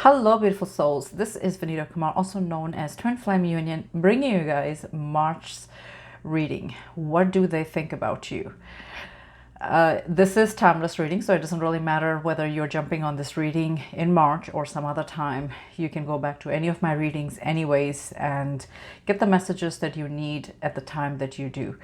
Hello beautiful souls, this is Vineeta Kumar, also known as twinflameunion, bringing you guys March's reading. What do they think about you? This is timeless reading, so it doesn't really matter whether you're jumping on this reading in March or some other time. You can go back to any of my readings anyways and get the messages that you need at the time that you do.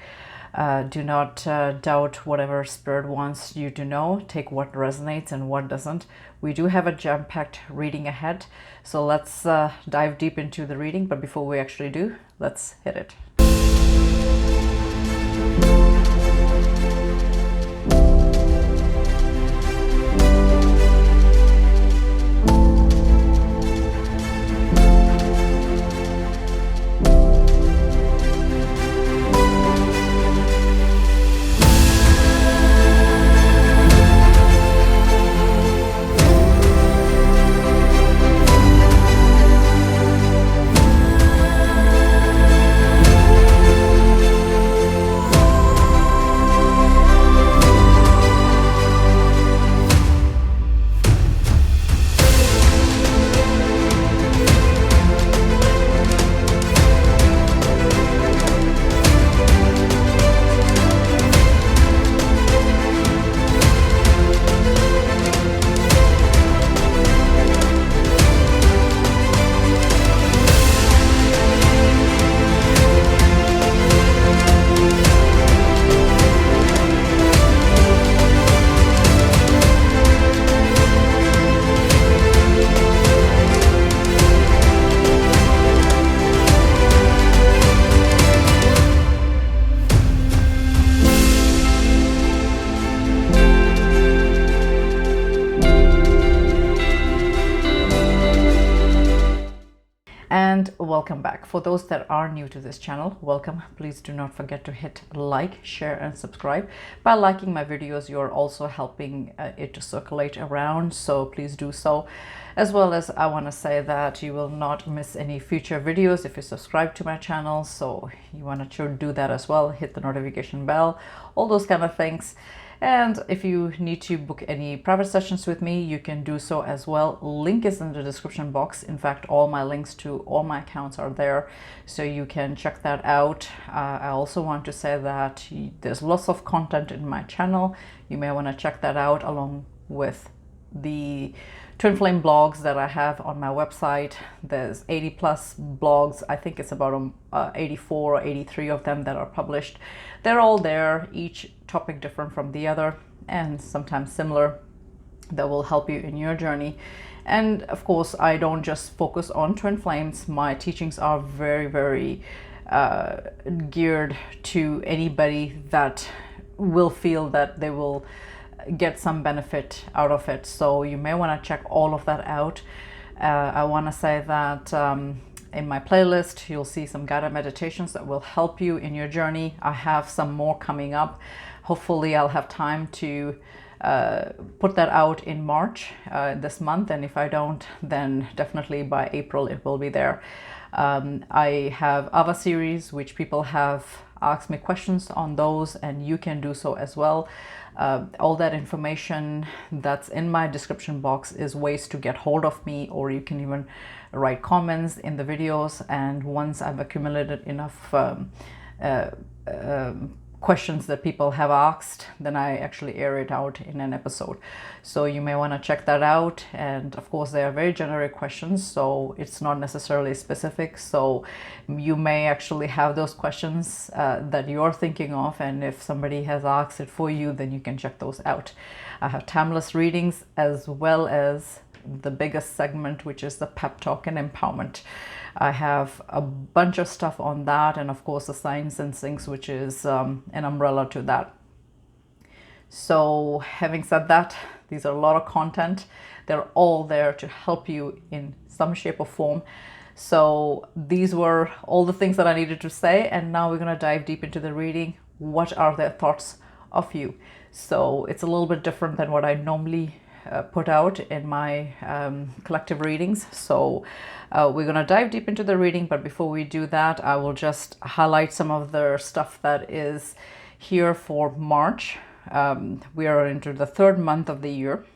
Do not doubt whatever Spirit wants you to know. Take what resonates and what doesn't. We do have a jam-packed reading ahead, so let's dive deep into the reading. But before we actually do, let's hit it. And welcome back. For those that are new to this channel, welcome. Please do not forget to hit like, share and subscribe. By liking my videos, you're also helping it to circulate around, so please do so. As well as I want to say that you will not miss any future videos if you subscribe to my channel, so you want to do that as well. Hit the notification bell, all those kind of things. And if you need to book any private sessions with me, you can do so as well. Link is in the description box. In fact, all my links to all my accounts are there, so you can check that out. I also want to say that there's lots of content in my channel. You may want to check that out along with the twin flame blogs that I have on my website. There's 80 plus blogs. I think it's about 84 or 83 of them that are published. They're all there, each topic different from the other and sometimes similar, that will help you in your journey. And of course, I don't just focus on twin flames. My teachings are very geared to anybody that will feel that they will get some benefit out of it, so you may want to check all of that out. I want to say that in my playlist you'll see some guided meditations that will help you in your journey. I have some more coming up. Hopefully I'll have time to put that out in March this month, and if I don't, then definitely by April it will be there. I have other series which people have asked me questions on those, and you can do so as well. All that information that's in my description box is ways to get hold of me, or you can even write comments in the videos, and once I've accumulated enough questions that people have asked, then I actually air it out in an episode. So you may want to check that out. And of course, they are very generic questions, so it's not necessarily specific. So you may actually have those questions that you're thinking of, and if somebody has asked it for you, then you can check those out. I have timeless readings as well as the biggest segment, which is the pep talk and empowerment. I have a bunch of stuff on that, and of course the signs and things, which is an umbrella to that. So having said that, these are a lot of content. They're all there to help you in some shape or form. So these were all the things that I needed to say, and now we're going to dive deep into the reading. What are their thoughts of you? So it's a little bit different than what I normally put out in my collective readings. So we're going to dive deep into the reading, but before we do that, I will just highlight some of the stuff that is here for March. We are into the third month of the year,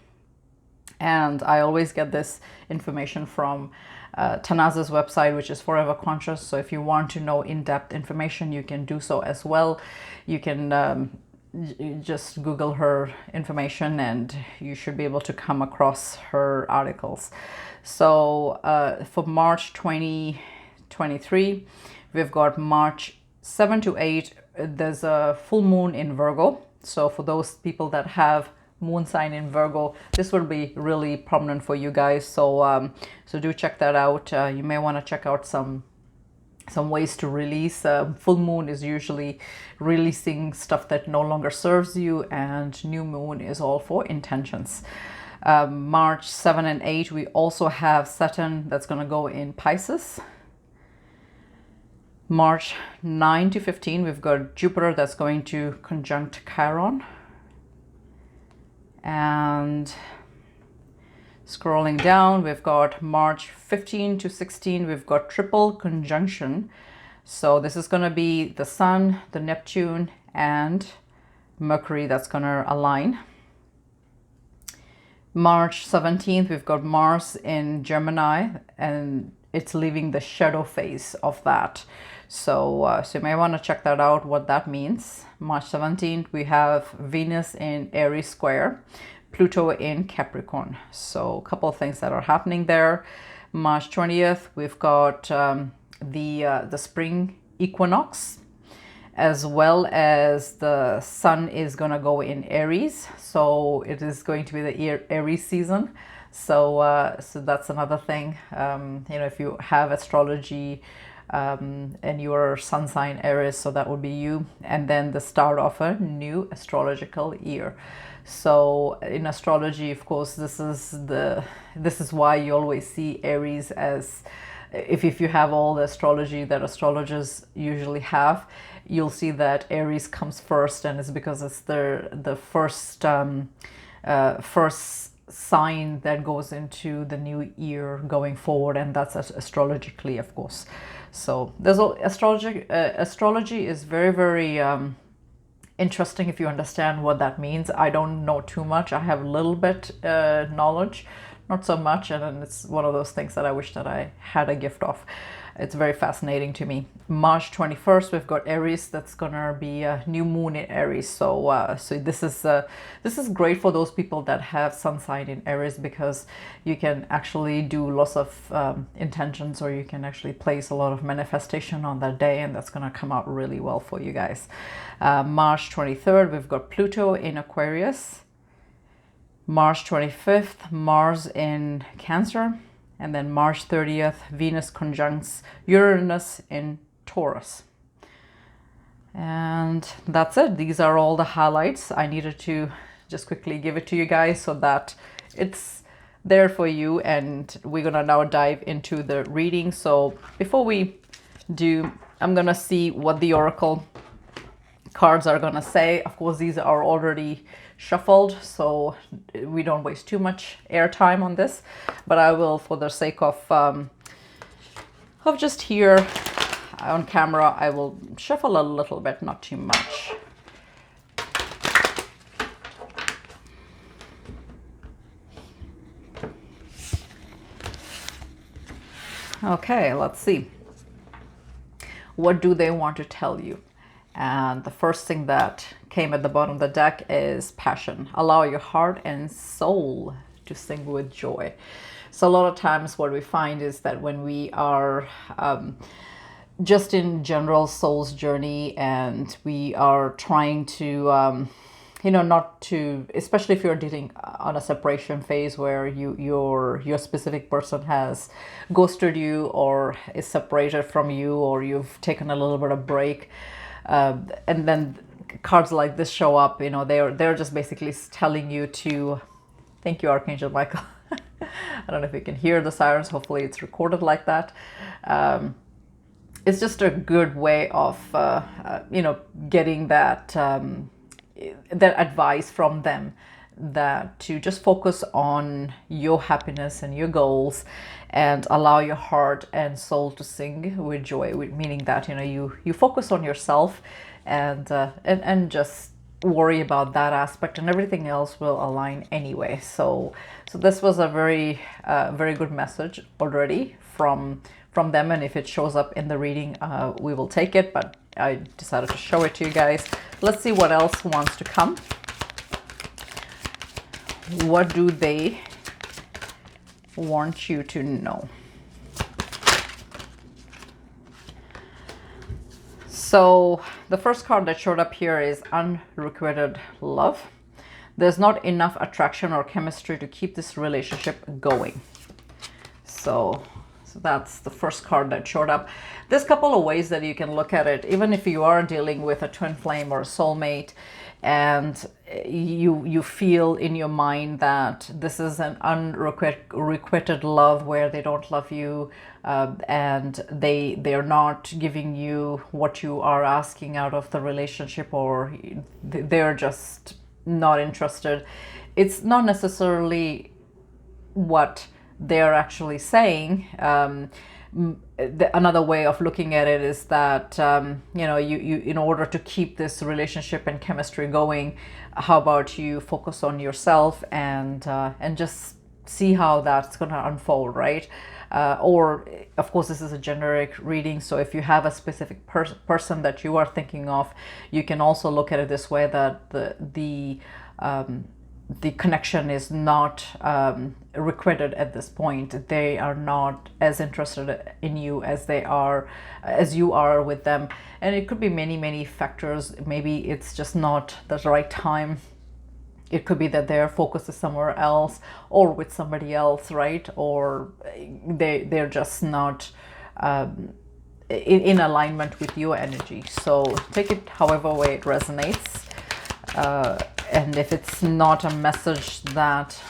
And I always get this information from Tanaza's website, which is Forever Conscious. So if you want to know in-depth information, you can do so as well. You can just Google her information and you should be able to come across her articles. So for March 2023, we've got March 7 to 8. There's a full moon in Virgo. So for those people that have moon sign in Virgo, this will be really prominent for you guys. So so do check that out. You may want to check out some ways to release. Full moon is usually releasing stuff that no longer serves you, and new moon is all for intentions. March 7 and 8, we also have Saturn that's going to go in Pisces. March 9 to 15, we've got Jupiter that's going to conjunct Chiron. And scrolling down, we've got March 15 to 16, we've got triple conjunction. So this is going to be the Sun, the Neptune, and Mercury that's going to align. March 17th, we've got Mars in Gemini, and it's leaving the shadow phase of that. So, so you may want to check that out, what that means. March 17th, we have Venus in Aries square, Pluto in Capricorn. So a couple of things that are happening there. March 20th, we've got the spring equinox, as well as the sun is going to go in Aries. So it is going to be the Aries season. So, so that's another thing. You know, if you have astrology, and your sun sign Aries, so that would be you, and then the start of a new astrological year. So in astrology, of course, this is why you always see Aries as, if you have all the astrology that astrologers usually have, you'll see that Aries comes first, and it's because it's the first first sign that goes into the new year going forward, and that's astrologically, of course. So there's astrology. Astrology is very, very interesting if you understand what that means. I don't know too much. I have a little bit knowledge, not so much, and it's one of those things that I wish that I had a gift of. It's very fascinating to me. March 21st, we've got Aries. That's gonna be a new moon in Aries. So, so this is great for those people that have sun sign in Aries, because you can actually do lots of intentions, or you can actually place a lot of manifestation on that day, and that's gonna come out really well for you guys. March 23rd, we've got Pluto in Aquarius. March 25th, Mars in Cancer. And then March 30th, Venus conjuncts Uranus in Taurus. And that's it. These are all the highlights. I needed to just quickly give it to you guys so that it's there for you. And we're gonna now dive into the reading. So before we do, I'm gonna see what the Oracle cards are gonna say. Of course, these are already shuffled, so we don't waste too much airtime on this, but I will, for the sake of just here on camera, I will shuffle a little bit, not too much. Okay, let's see. What do they want to tell you? And the first thing that came at the bottom of the deck is passion. Allow your heart and soul to sing with joy. So a lot of times what we find is that when we are just in general soul's journey, and we are trying to, you know, not to, especially if you're dealing on a separation phase where your specific person has ghosted you, or is separated from you, or you've taken a little bit of break, and then cards like this show up, you know, they're just basically telling you to, thank you, Archangel Michael. I don't know if you can hear the sirens. Hopefully it's recorded like that. It's just a good way of, you know, getting that, that advice from them, that to just focus on your happiness and your goals, and allow your heart and soul to sing with joy, meaning that, you know, you focus on yourself, and just worry about that aspect, and everything else will align anyway. So this was a very very good message already from them, and if it shows up in the reading, we will take it, but I decided to show it to you guys. Let's see what else wants to come. What do they want you to know? So the first card that showed up here is unrequited love. There's not enough attraction or chemistry to keep this relationship going. So that's the first card that showed up. There's a couple of ways that you can look at it. Even if you are dealing with a twin flame or a soulmate, and you feel in your mind that this is an unrequited love where they don't love you, and they're not giving you what you are asking out of the relationship, or they're just not interested. It's not necessarily what they're actually saying. Another way of looking at it is that you know, you in order to keep this relationship and chemistry going, how about you focus on yourself and just see how that's going to unfold, right? Or of course, this is a generic reading, so if you have a specific person that you are thinking of, you can also look at it this way, that the connection is not requited at this point. They are not as interested in you as you are with them, and it could be many factors. Maybe it's just not the right time. It could be that their focus is somewhere else or with somebody else, right? Or they're just not in alignment with your energy. So take it however way it resonates. And if it's not a message that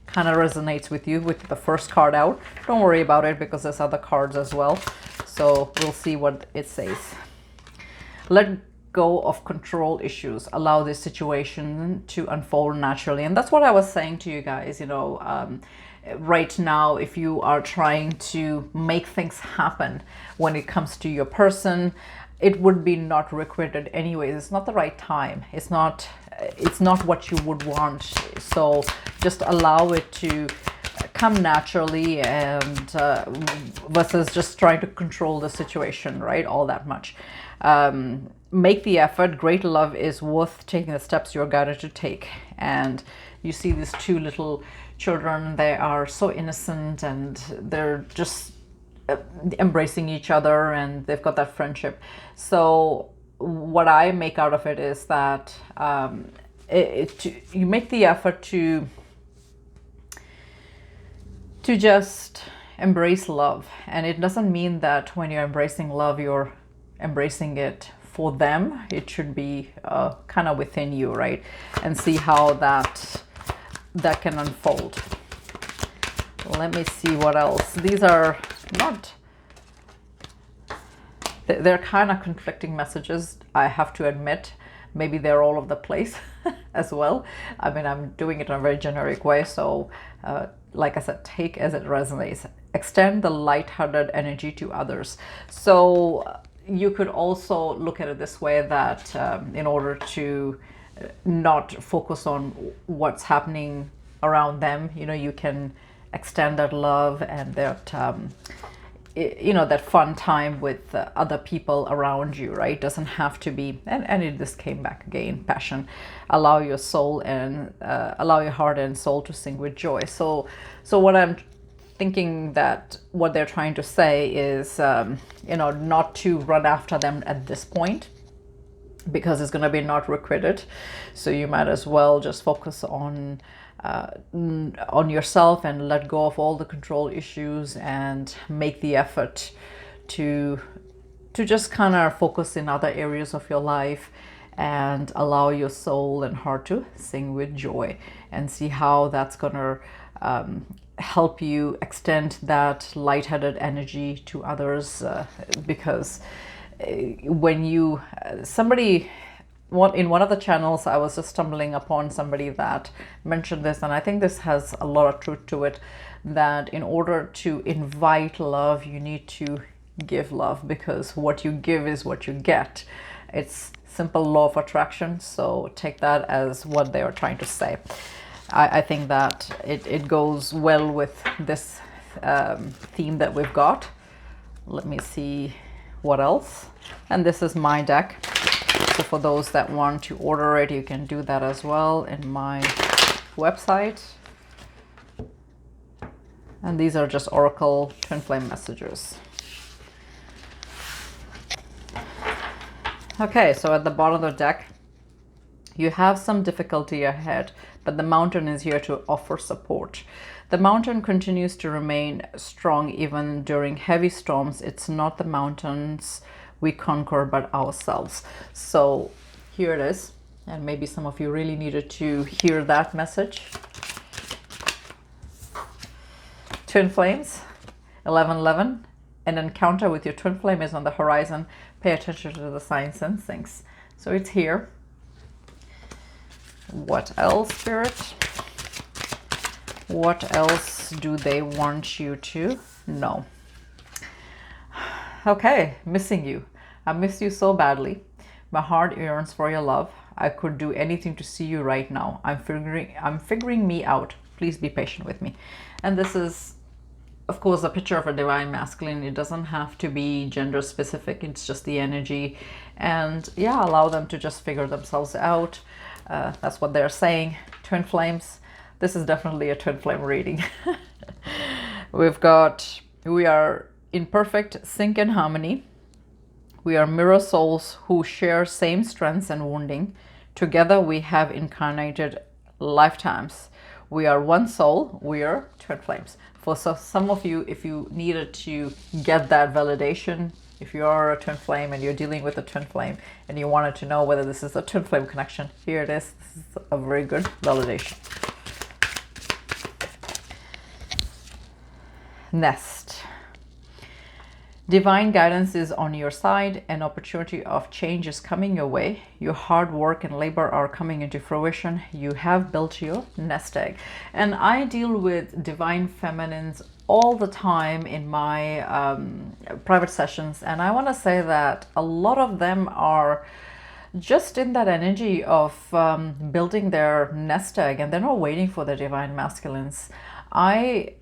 kind of resonates with you with the first card out, don't worry about it, because there's other cards as well. So we'll see what it says. Let go of control issues. Allow this situation to unfold naturally. And that's what I was saying to you guys, you know, right now, if you are trying to make things happen when it comes to your person, it would be not requited anyways. It's not the right time. It's not what you would want. So just allow it to come naturally, and versus just trying to control the situation, right, all that much. Make the effort. Great love is worth taking the steps you're guided to take. And you see these two little children. They are so innocent, and they're just embracing each other, and they've got that friendship. So what I make out of it is that you make the effort to just embrace love. And it doesn't mean that when you're embracing love, you're embracing it for them. It should be kind of within you, right? And see how that can unfold. Let me see what else. These are not, they're kind of conflicting messages, I have to admit. Maybe they're all over the place as well. I mean, I'm doing it in a very generic way. So like I said, take as it resonates. Extend the lighthearted energy to others. So you could also look at it this way, that in order to not focus on what's happening around them, you know, you can extend that love and that you know, that fun time with other people around you, right? Doesn't have to be, and this came back again, passion. Allow your soul and allow your heart and soul to sing with joy. So what I'm thinking, that what they're trying to say is, you know, not to run after them at this point, because it's going to be not requited. So you might as well just focus on yourself and let go of all the control issues, and make the effort to just kind of focus in other areas of your life, and allow your soul and heart to sing with joy, and see how that's gonna help you extend that lightheaded energy to others. Because when you in one of the channels, I was just stumbling upon somebody that mentioned this, and I think this has a lot of truth to it, that in order to invite love, you need to give love, because what you give is what you get. It's simple law of attraction, so take that as what they are trying to say. I think that it goes well with this theme that we've got. Let me see what else. And this is my deck. So for those that want to order it, you can do that as well in my website. And these are just Oracle Twin Flame messages. Okay, so at the bottom of the deck, you have some difficulty ahead, but the mountain is here to offer support. The mountain continues to remain strong even during heavy storms. It's not the mountains we conquer, but ourselves. So here it is. And maybe some of you really needed to hear that message. Twin flames, 1111. An encounter with your twin flame is on the horizon. Pay attention to the signs and things. So it's here. What else, Spirit? What else do they want you to know? Okay, missing you. I miss you so badly. My heart yearns for your love. I could do anything to see you right now. I'm figuring me out. Please be patient with me. And this is, of course, a picture of a divine masculine. It doesn't have to be gender specific. It's just the energy. And yeah, allow them to just figure themselves out. That's what they're saying. Twin flames. This is definitely a twin flame reading. We are in perfect sync and harmony. We are mirror souls who share same strengths and wounding. Together we have incarnated lifetimes. We are one soul. We are twin flames. For some of you, if you needed to get that validation, if you are a twin flame and you're dealing with a twin flame and you wanted to know whether this is a twin flame connection, here it is. This is a very good validation. Nest. Divine guidance is on your side. An opportunity of change is coming your way. Your hard work and labor are coming into fruition. You have built your nest egg. And I deal with divine feminines all the time in my private sessions. And I want to say that a lot of them are just in that energy of building their nest egg, and they're not waiting for the divine masculines. I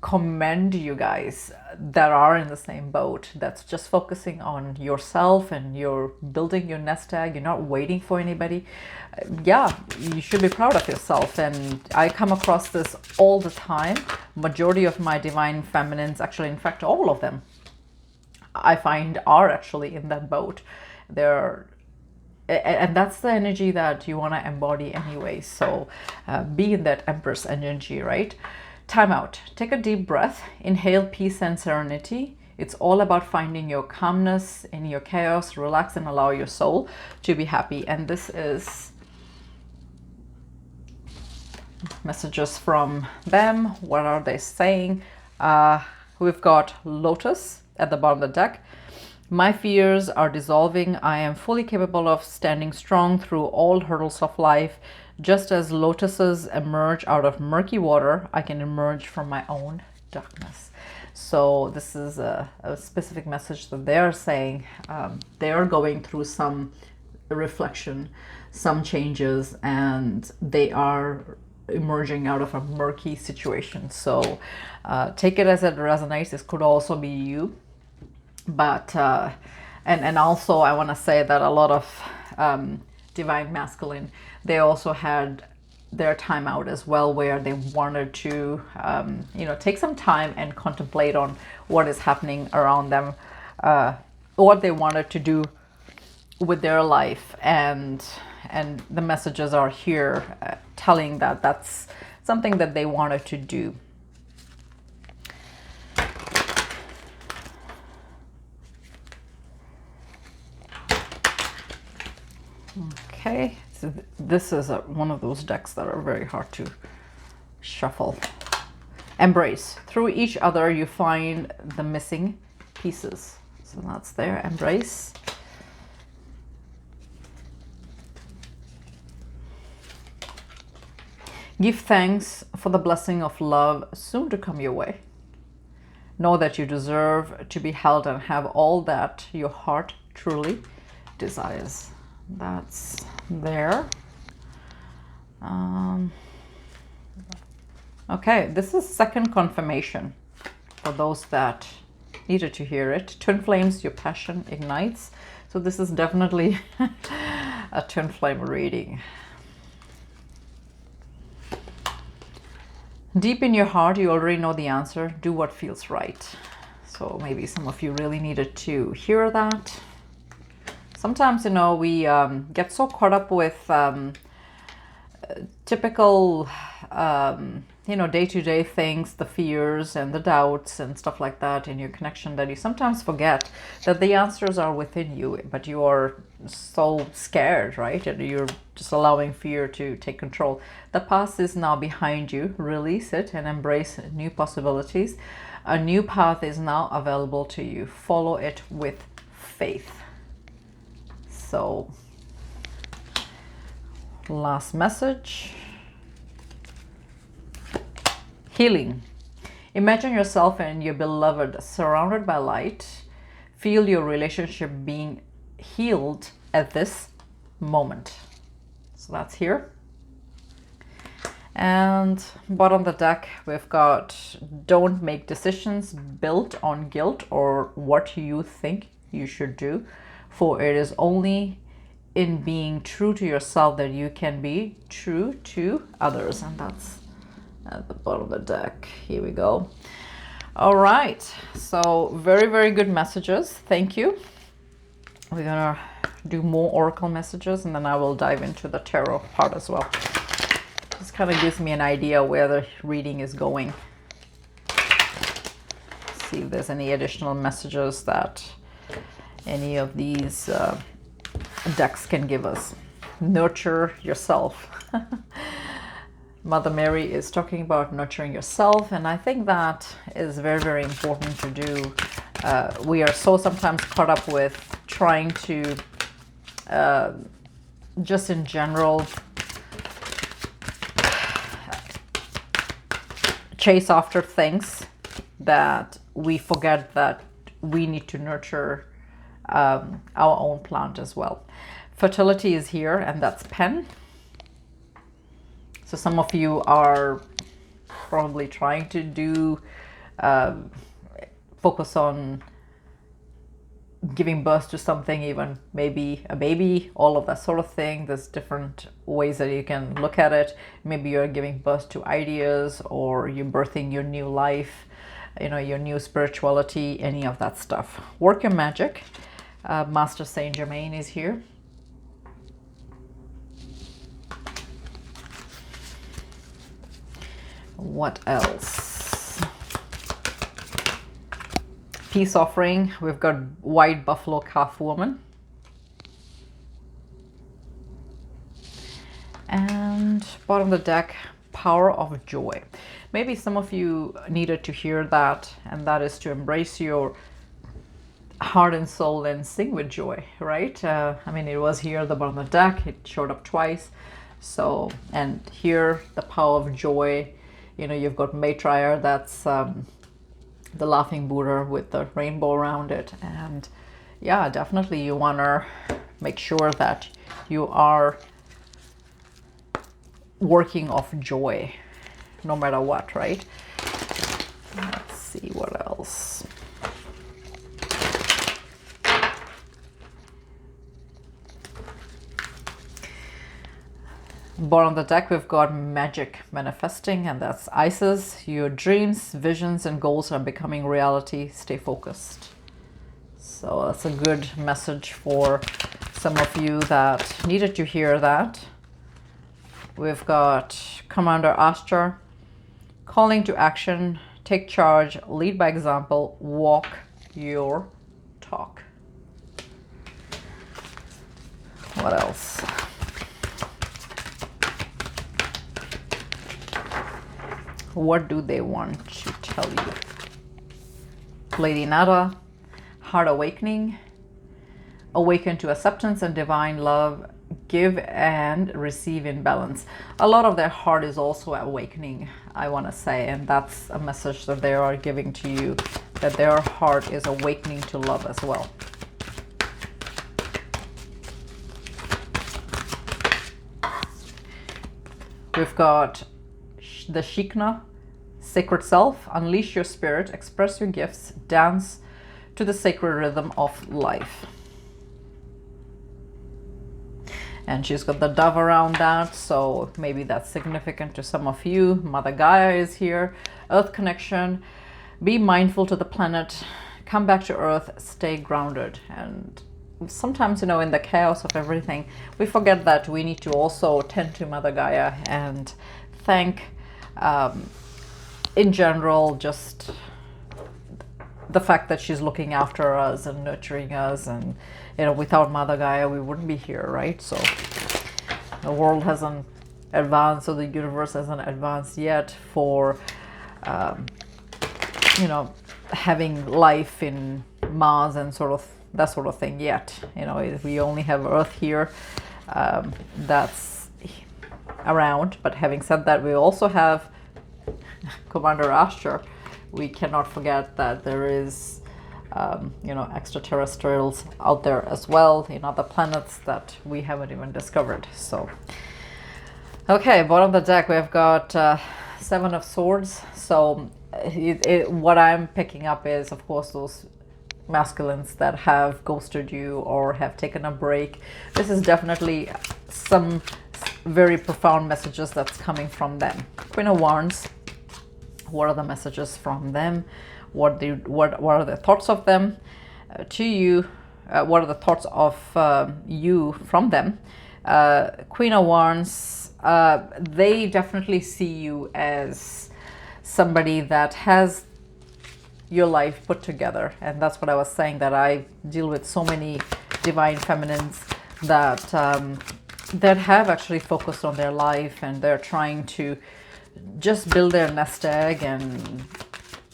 commend you guys that are in the same boat, that's just focusing on yourself and you're building your nest egg. You're not waiting for anybody. Yeah, you should be proud of yourself. And I come across this all the time. Majority of my divine feminines, actually, in fact, all of them, I find are actually in that boat. And that's the energy that you want to embody anyway. So be in that Empress energy, right? Time out. Take a deep breath. Inhale peace and serenity. It's all about finding your calmness in your chaos. Relax and allow your soul to be happy. And this is messages from them. What are they saying? We've got Lotus at the bottom of the deck. My fears are dissolving. I am fully capable of standing strong through all hurdles of life. Just as lotuses emerge out of murky water, I can emerge from my own darkness. So this is a specific message that they are saying. They are going through some reflection, some changes, and they are emerging out of a murky situation. So take it as it resonates. This could also be you. But and also I want to say that a lot of divine masculine, they also had their time out as well, where they wanted to take some time and contemplate on what is happening around them, what they wanted to do with their life, and the messages are here telling that that's something that they wanted to do. Okay, so this is one of those decks that are very hard to shuffle. Embrace. Through each other, you find the missing pieces. So that's there. Embrace. Give thanks for the blessing of love soon to come your way. Know that you deserve to be held and have all that your heart truly desires. That's there. Okay, this is second confirmation for those that needed to hear it. Twin flames, your passion ignites. So this is definitely a twin flame reading. Deep in your heart, you already know the answer. Do what feels right. So maybe some of you really needed to hear that. Sometimes, you know, we get so caught up with typical, you know, day-to-day things, the fears and the doubts and stuff like that in your connection, that you sometimes forget that the answers are within you, but you are so scared, right? And you're just allowing fear to take control. The past is now behind you. Release it and embrace new possibilities. A new path is now available to you. Follow it with faith. So, last message. Healing. Imagine yourself and your beloved surrounded by light. Feel your relationship being healed at this moment. So that's here. And bottom of the deck, we've got don't make decisions built on guilt or what you think you should do, for it is only in being true to yourself that you can be true to others. And that's at the bottom of the deck. Here we go. All right, so very, very good messages. Thank you. We're gonna do more oracle messages, and then I will dive into the tarot part as well. This kind of gives me an idea where the reading is going. See if there's any additional messages that any of these decks can give us. Nurture yourself. Mother Mary is talking about nurturing yourself, and I think that is very, very important to do. We are so sometimes caught up with trying to just in general chase after things that we forget that we need to nurture our own plant as well. Fertility is here, and that's pen. So some of you are probably trying to do focus on giving birth to something, even maybe a baby, all of that sort of thing. There's different ways that you can look at it. Maybe you're giving birth to ideas, or you're birthing your new life, you know, your new spirituality, any of that stuff. Work your magic. Master Saint Germain is here. What else? Peace offering. We've got white buffalo calf woman. And bottom of the deck, power of joy. Maybe some of you needed to hear that, and that is to embrace your heart and soul and sing with joy, right? I mean, it was here at the bottom of the deck. It showed up twice. So, and here, the power of joy. You know, you've got Maitreya, that's the laughing Buddha with the rainbow around it. And yeah, definitely you want to make sure that you are working off joy no matter what, right? Let's see what else. Bottom of the deck, we've got magic manifesting, and that's Isis. Your dreams, visions, and goals are becoming reality. Stay focused. So that's a good message for some of you that needed to hear that. We've got Commander Astra, calling to action, take charge, lead by example, walk your talk. What else? What do they want to tell you? Lady Nada, heart awakening, awaken to acceptance and divine love, give and receive in balance. A lot of their heart is also awakening, I want to say, and that's a message that they are giving to you, that their heart is awakening to love as well. We've got the Shikna, sacred self, unleash your spirit, express your gifts, dance to the sacred rhythm of life. And she's got the dove around that, so maybe that's significant to some of you. Mother Gaia is here, earth connection, be mindful to the planet, come back to earth, stay grounded. And sometimes, you know, in the chaos of everything, we forget that we need to also tend to Mother Gaia and thank, in general, just the fact that she's looking after us and nurturing us. And, you know, without Mother Gaia, we wouldn't be here, right? So the world hasn't advanced, or the universe hasn't advanced yet for, you know, having life in Mars and sort of that sort of thing yet. You know, we only have Earth here that's around. But having said that, we also have Commander Asher. We cannot forget that there is, you know, extraterrestrials out there as well in other planets that we haven't even discovered. So, okay, bottom of the deck, we've got Seven of Swords. So what I'm picking up is, of course, those masculines that have ghosted you or have taken a break. This is definitely some very profound messages that's coming from them. Queen of Wands. What are the messages from them? What are the thoughts of them to you? What are the thoughts of you from them? Queen of Wands, they definitely see you as somebody that has your life put together. And that's what I was saying, that I deal with so many divine feminines that that have actually focused on their life, and they're trying to just build their nest egg and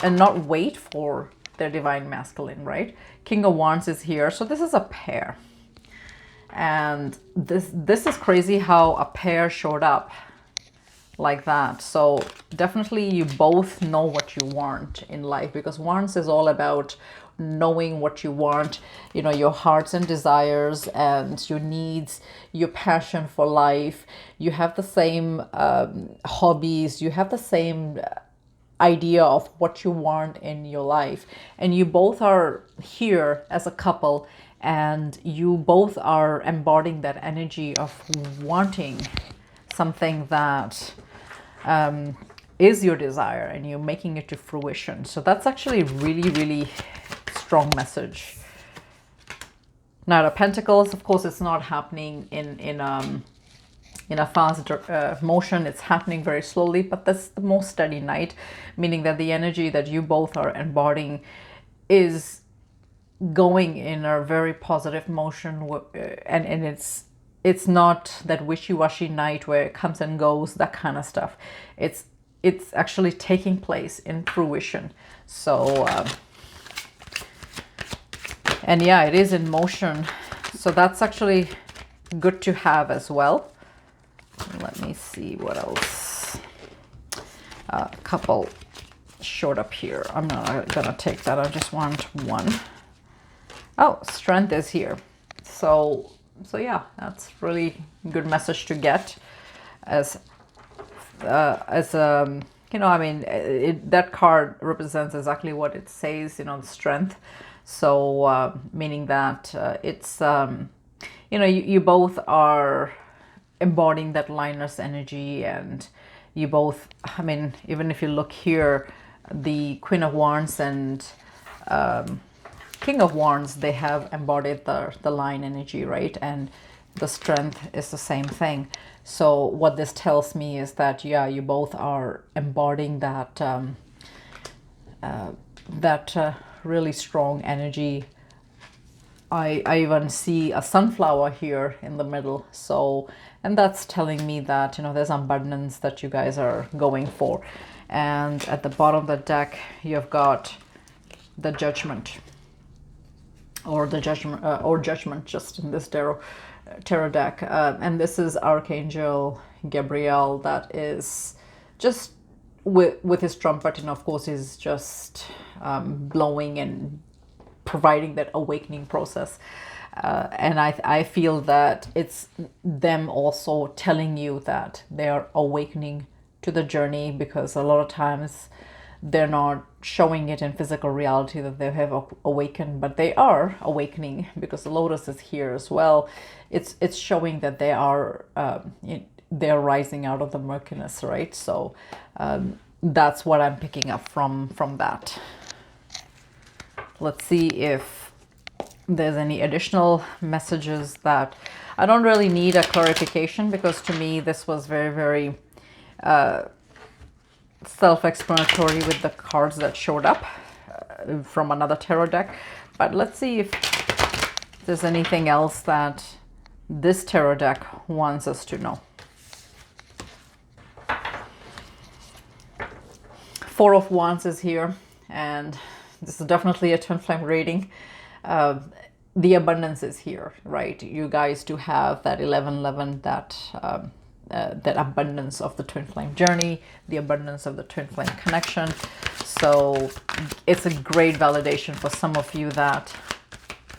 not wait for their divine masculine, right? King of Wands is here. So this is a pair. And this is crazy how a pair showed up like that. So definitely you both know what you want in life, because Wands is all about knowing what you want, you know, your hearts and desires and your needs, your passion for life. You have the same hobbies, you have the same idea of what you want in your life, and you both are here as a couple, and you both are embodying that energy of wanting something that is your desire, and you're making it to fruition. So that's actually really, really strong message. Now the Pentacles, of course, it's not happening in a fast motion. It's happening very slowly, but that's the most steady Knight, meaning that the energy that you both are embodying is going in a very positive motion, and it's not that wishy-washy Knight where it comes and goes, that kind of stuff. It's actually taking place in fruition. So and yeah, it is in motion. So that's actually good to have as well. Let me see what else. A couple showed up here. I'm not gonna take that. I just want one. Oh, strength is here. So yeah, that's really good message to get as you know, I mean, that card represents exactly what it says, you know, the strength. So meaning that it's you know, you both are embodying that lioness energy, and you both, I mean, even if you look here, the Queen of Wands and King of Wands, they have embodied the lion energy, right? And the strength is the same thing. So what this tells me is that, yeah, you both are embodying that really strong energy. I even see a sunflower here in the middle. So, and that's telling me that, you know, there's abundance that you guys are going for. And at the bottom of the deck, you've got the Judgment, or the Judgment just in this tarot deck. And this is Archangel Gabriel that is just with his trumpet, and of course he's just blowing and providing that awakening process. And I feel that it's them also telling you that they are awakening to the journey, because a lot of times they're not showing it in physical reality that they have awakened, but they are awakening because the lotus is here as well. It's showing that they are they're rising out of the murkiness, right? So that's what I'm picking up from that. Let's see if there's any additional messages that I don't really need a clarification, because to me this was very, very self-explanatory with the cards that showed up from another tarot deck. But let's see if there's anything else that this tarot deck wants us to know. Four of Wands is here, and this is definitely a twin flame reading. The abundance is here, right? You guys do have that 1111, that abundance of the twin flame journey, the abundance of the twin flame connection. So it's a great validation for some of you that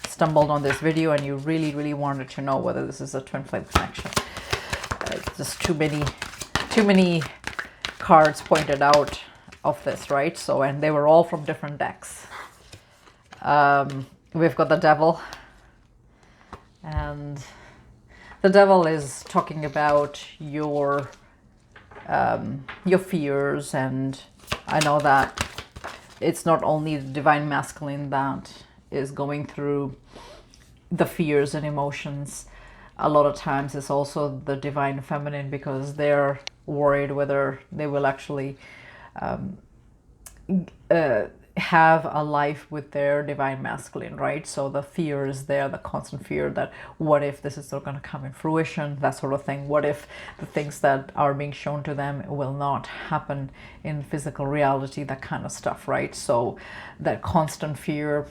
stumbled on this video and you really, really wanted to know whether this is a twin flame connection. Just too many cards pointed out of this, right? So, and they were all from different decks. We've got the Devil, and the Devil is talking about your fears, and I know that it's not only the divine masculine that is going through the fears and emotions. A lot of times it's also the divine feminine, because they're worried whether they will actually have a life with their divine masculine, right? So the fear is there, the constant fear that what if this is not going to come in fruition, that sort of thing. What if the things that are being shown to them will not happen in physical reality, that kind of stuff, right? So that constant fear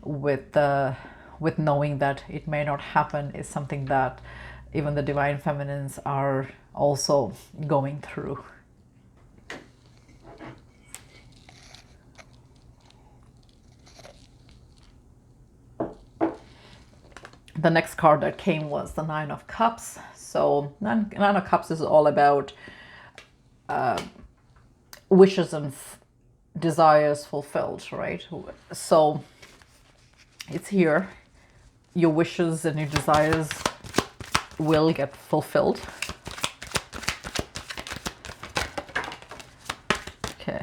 with knowing that it may not happen is something that even the divine feminines are also going through. The next card that came was the Nine of Cups. So Nine of Cups is all about wishes and desires fulfilled, right? So it's here. Your wishes and your desires will get fulfilled. Okay.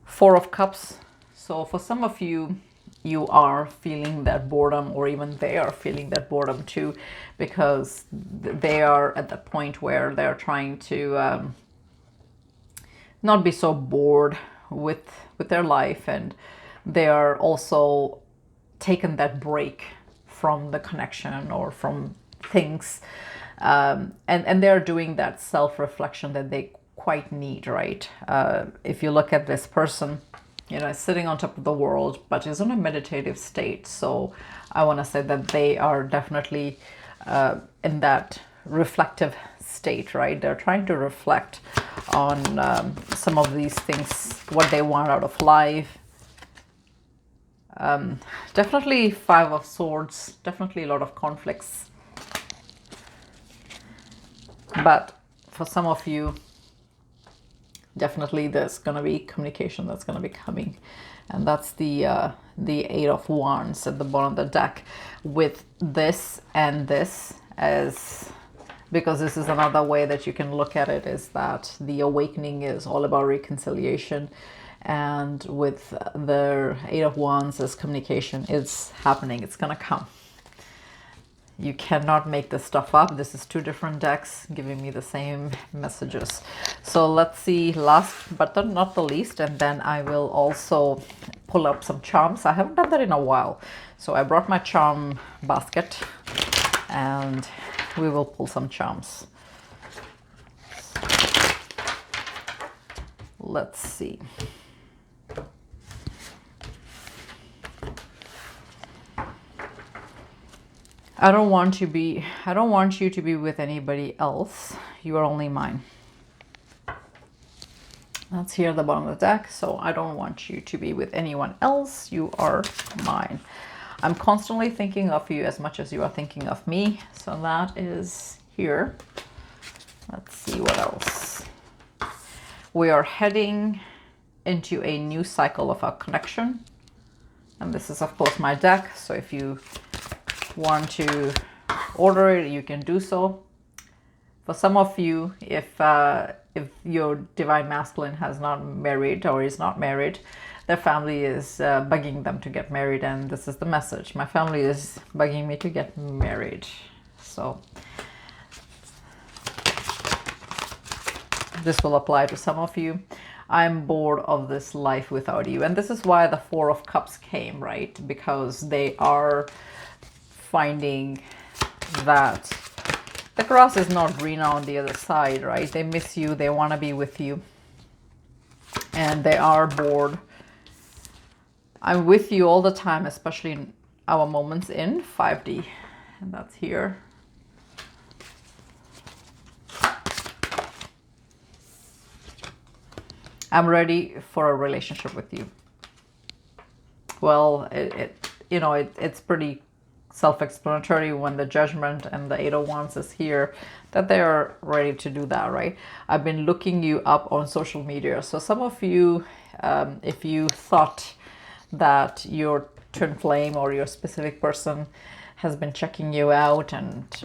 Four of Cups. So for some of you, you are feeling that boredom, or even they are feeling that boredom too, because they are at the point where they're trying to not be so bored with their life, and they are also taking that break from the connection or from things, and they're doing that self-reflection that they quite need, right? If you look at this person, you know, sitting on top of the world, but is in a meditative state. So I want to say that they are definitely in that reflective state, right? They're trying to reflect on some of these things, what they want out of life. Definitely Five of Swords, definitely a lot of conflicts. But for some of you, definitely there's going to be communication that's going to be coming, and that's the Eight of Wands at the bottom of the deck, with this and this, as because this is another way that you can look at it, is that the awakening is all about reconciliation, and with the Eight of Wands as communication, it's happening, it's going to come. You cannot make this stuff up. This is two different decks giving me the same messages. So let's see, last but not the least, and then I will also pull up some charms. I haven't done that in a while. So I brought my charm basket, and we will pull some charms. Let's see. I don't want you to be with anybody else. You are only mine. That's here at the bottom of the deck. So I don't want you to be with anyone else. You are mine. I'm constantly thinking of you as much as you are thinking of me. So that is here. Let's see what else. We are heading into a new cycle of our connection. And this is, of course, my deck. So if you want to order it, you can do so. For some of you, if your divine masculine has not married or is not married, their family is bugging them to get married, and this is the message. My family is bugging me to get married. So this will apply to some of you. I'm bored of this life without you. And this is why the Four of Cups came, right? Because they are finding that the grass is not greener on the other side, right? They miss you. They want to be with you. And they are bored. I'm with you all the time, especially in our moments in 5D. And that's here. I'm ready for a relationship with you. Well, it's pretty self-explanatory when the Judgment and the Eight of Wands is here, that they are ready to do that, right? I've been looking you up on social media. So some of you, if you thought that your twin flame or your specific person has been checking you out and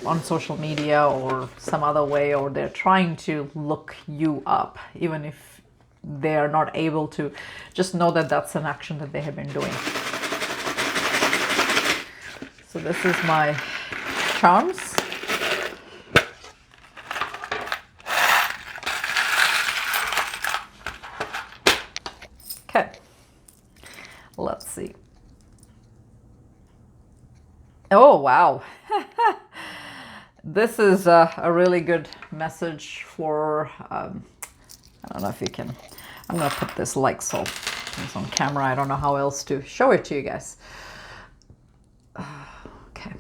on social media or some other way, or they're trying to look you up, even if they are not able to, just know that that's an action that they have been doing. So this is my charms. Okay, let's see. Oh, wow. This is a really good message for, I don't know if you can, I'm going to put this like so. It's on camera. I don't know how else to show it to you guys. Okay.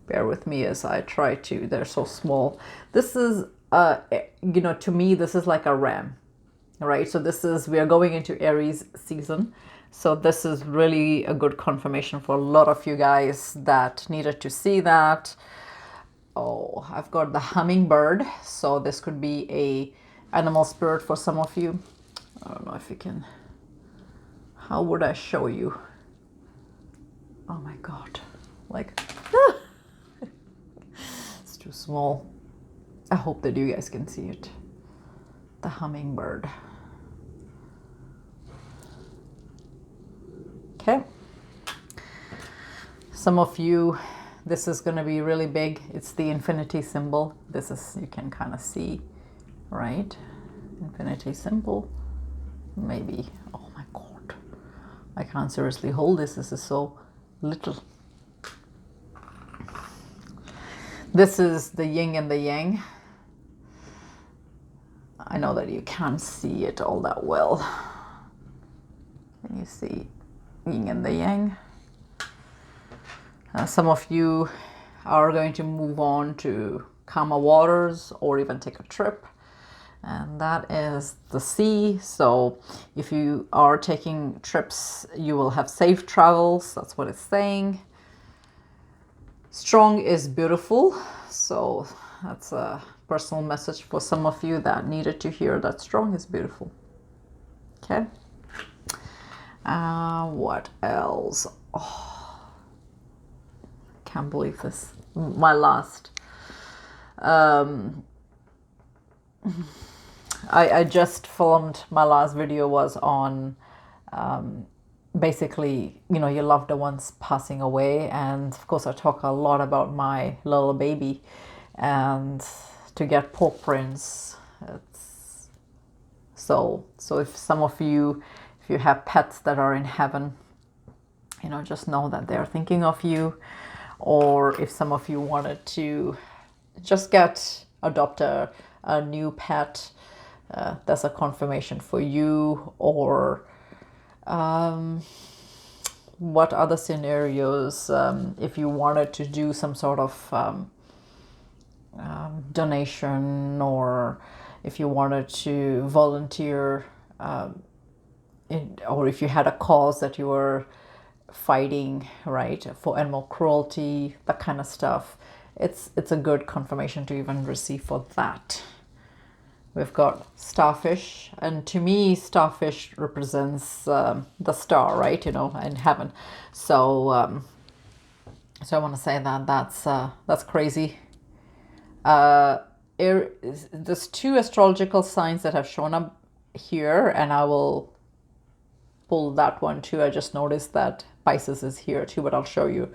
Bear with me as I try to, they're so small. This is, to me, this is like a ram, right? So this is, we are going into Aries season. So this is really a good confirmation for a lot of you guys that needed to see that. Oh, I've got the hummingbird. So this could be a animal spirit for some of you. I don't know if you can, how would I show you? Oh my God, like, it's too small. I hope that you guys can see it. The hummingbird. Okay. Some of you, this is going to be really big. It's the infinity symbol. This is, you can kind of see, right? Infinity symbol. Maybe, oh my God. I can't seriously hold this. This is so little. This is the yin and the yang. I know that you can't see it all that well. Can you see yin and the yang? Some of you are going to move on to calmer waters or even take a trip. And that is the sea. So if you are taking trips, you will have safe travels. That's what it's saying. Strong is beautiful. So that's a personal message for some of you that needed to hear that strong is beautiful. Okay. What else? Oh, can't believe this. My last. I just filmed, my last video was on basically, your loved ones passing away. And of course I talk a lot about my little baby, and to get paw prints. It's so if some of you, if you have pets that are in heaven, just know that they're thinking of you. Or if some of you wanted to just adopt a new pet, that's a confirmation for you. Or what other scenarios, if you wanted to do some sort of donation, or if you wanted to volunteer, or if you had a cause that you were fighting, right, for animal cruelty, that kind of stuff. It's a good confirmation to even receive for that. We've got starfish, and to me, starfish represents the star, right? You know, in heaven. So, so I want to say that that's crazy. There's two astrological signs that have shown up here, and I will pull that one too. I just noticed that Pisces is here too, but I'll show you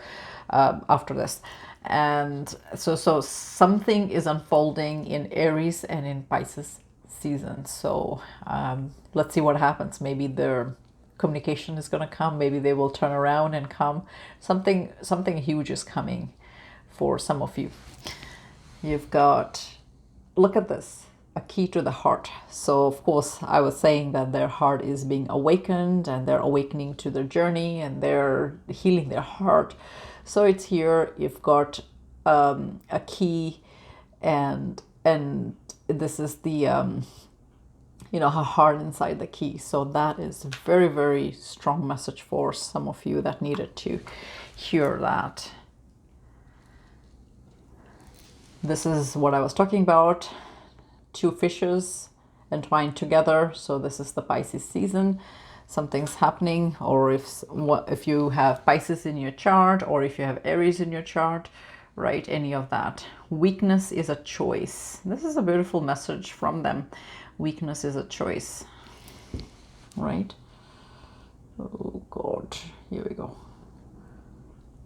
after this. And so something is unfolding in Aries and in Pisces season. So let's see what happens. Maybe their communication is going to come. Maybe they will turn around and come. Something huge is coming for some of you. You've got, look at this, a key to the heart. So of course I was saying that their heart is being awakened, and they're awakening to their journey, and they're healing their heart. So it's here. You've got a key, and this is the you know, her heart inside the key. So that is very, very strong message for some of you that needed to hear that. This is what I was talking about. Two fishes entwined together. So this is the Pisces season. Something's happening, or if you have Pisces in your chart, or if you have Aries in your chart, right? Any of that. Weakness is a choice. This is a beautiful message from them. Weakness is a choice, right? Oh God, here we go.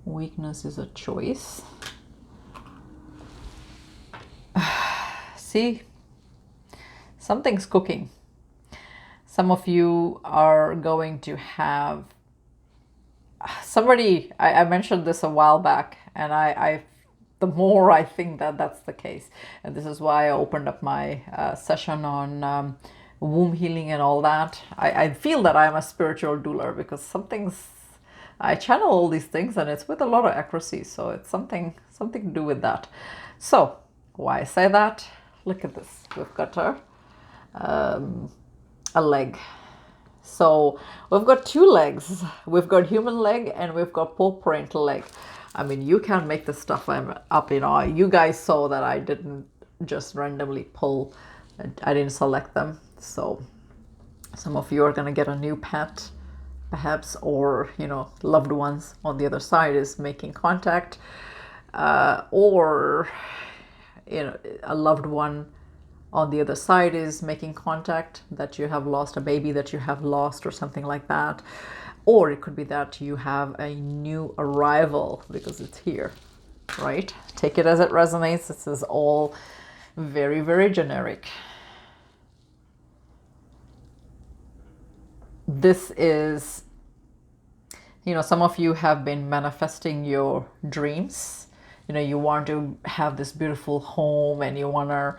Weakness is a choice. See, something's cooking. Some of you are going to have somebody, I mentioned this a while back, and the more I think that that's the case, and this is why I opened up my session on womb healing and all that. I feel that I'm a spiritual doula, because I channel all these things, and it's with a lot of accuracy. So it's something to do with that. So why I say that? Look at this. We've got a leg. So we've got two legs. We've got human leg, and we've got paw print leg. I mean, you can't make this stuff up, you know. You guys saw that I didn't just randomly pull. I didn't select them. So some of you are going to get a new pet, perhaps, or, you know, loved ones on the other side is making contact, or, you know, a loved one on the other side is making contact, that you have lost a baby that you have lost, or something like that. Or it could be that you have a new arrival, because it's here, right? Take it as it resonates. This is all very, very generic. This is, you know, some of you have been manifesting your dreams. You know, you want to have this beautiful home, and you want to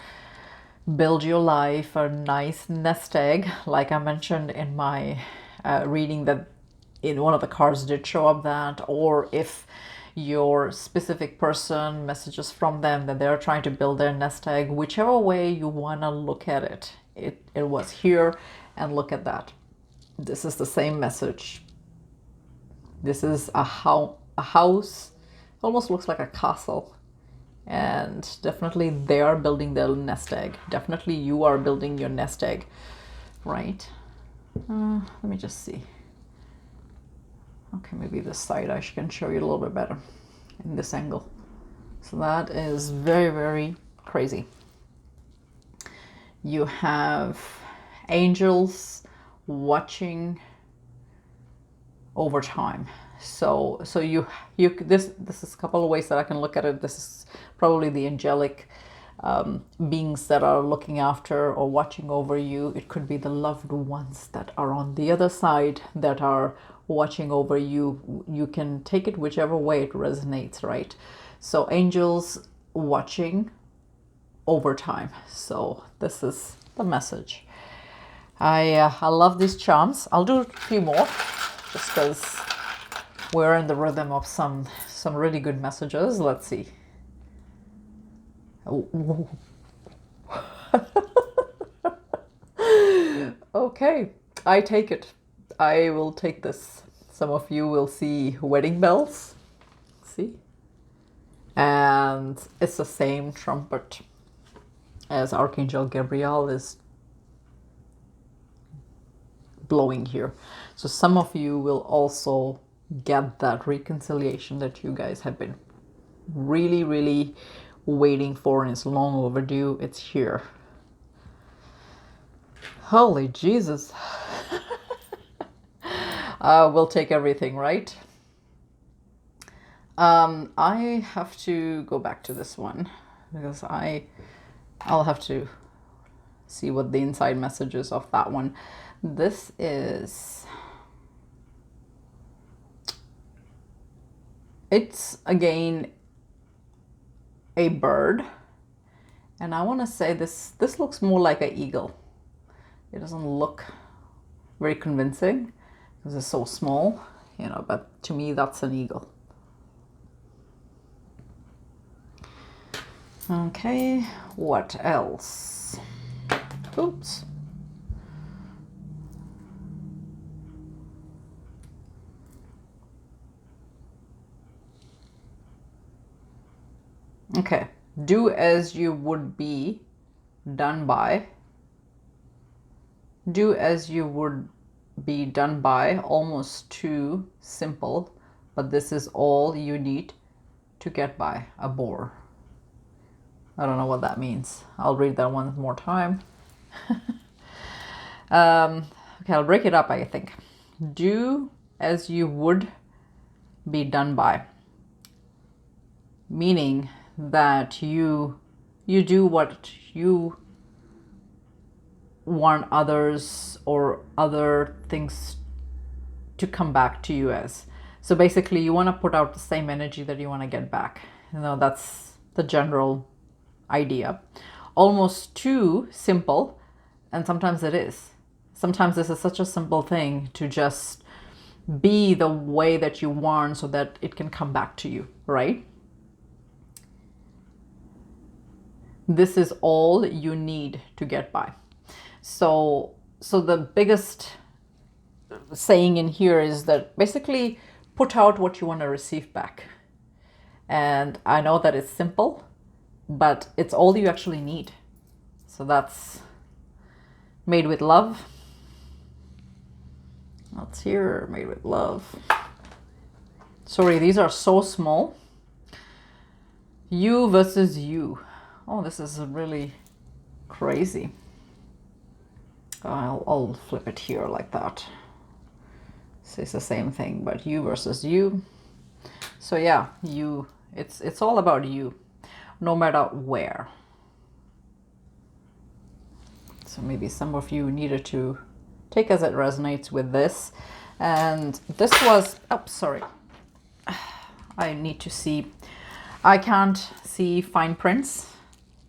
build your life, a nice nest egg. Like I mentioned in my reading, that in one of the cards did show up that, or if your specific person messages from them that they're trying to build their nest egg, whichever way you want to look at it, it was here. And look at that. This is the same message. This is a house, almost looks like a castle. And definitely they are building their nest egg. Definitely you are building your nest egg, right? Let me just see. Okay, maybe this side I can show you a little bit better in this angle. So that is very, very crazy. You have angels watching over time. So you this is a couple of ways that I can look at it. This is probably the angelic beings that are looking after or watching over you. It could be the loved ones that are on the other side that are watching over you. You can take it whichever way it resonates, right? So angels watching over time. So this is the message. I love these charms. I'll do a few more just because we're in the rhythm of some really good messages. Let's see. Okay, I take it. I will take this. Some of you will see wedding bells. See? And it's the same trumpet as Archangel Gabriel is blowing here. So some of you will also get that reconciliation that you guys have been really, really waiting for, and it's long overdue. It's here. Holy Jesus. We'll take everything, right? I have to go back to this one because I'll have to see what the inside message is of that one. This is, it's again a bird, and I want to say this looks more like an eagle. It doesn't look very convincing because it's so small, you know, but to me that's an eagle. Okay, what else? Oops. Okay, do as you would be done by. Do as you would be done by, almost too simple, but this is all you need to get by. A bore. I don't know what that means. I'll read that one more time. Okay, I'll break it up, I think. Do as you would be done by. Meaning that you do what you want others or other things to come back to you as. So basically you want to put out the same energy that you want to get back. You know, that's the general idea. Almost too simple, and sometimes it is. Sometimes this is such a simple thing to just be the way that you want so that it can come back to you, right? This is all you need to get by. So the biggest saying in here is that basically put out what you want to receive back. And I know that it's simple, but it's all you actually need. So that's made with love. That's here, made with love. Sorry, these are so small. You versus you. Oh, this is really crazy. I'll flip it here like that. So it's the same thing, but you versus you. So yeah, you. It's all about you, no matter where. So maybe some of you needed to take as it resonates with this. And this was, oh, sorry. I need to see, I can't see fine prints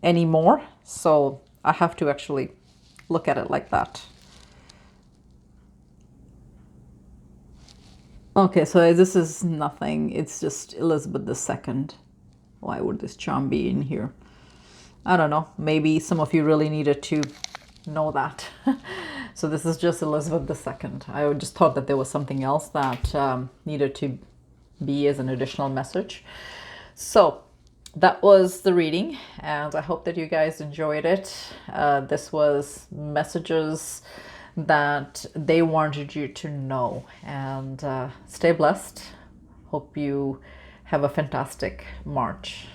anymore. So I have to actually look at it like that. Okay, so this is nothing. It's just Elizabeth II. Why would this charm be in here? I don't know. Maybe some of you really needed to know that. So this is just Elizabeth II. I just thought that there was something else that needed to be as an additional message. So that was the reading, and I hope that you guys enjoyed it. This was messages that they wanted you to know, and stay blessed. Hope you have a fantastic March.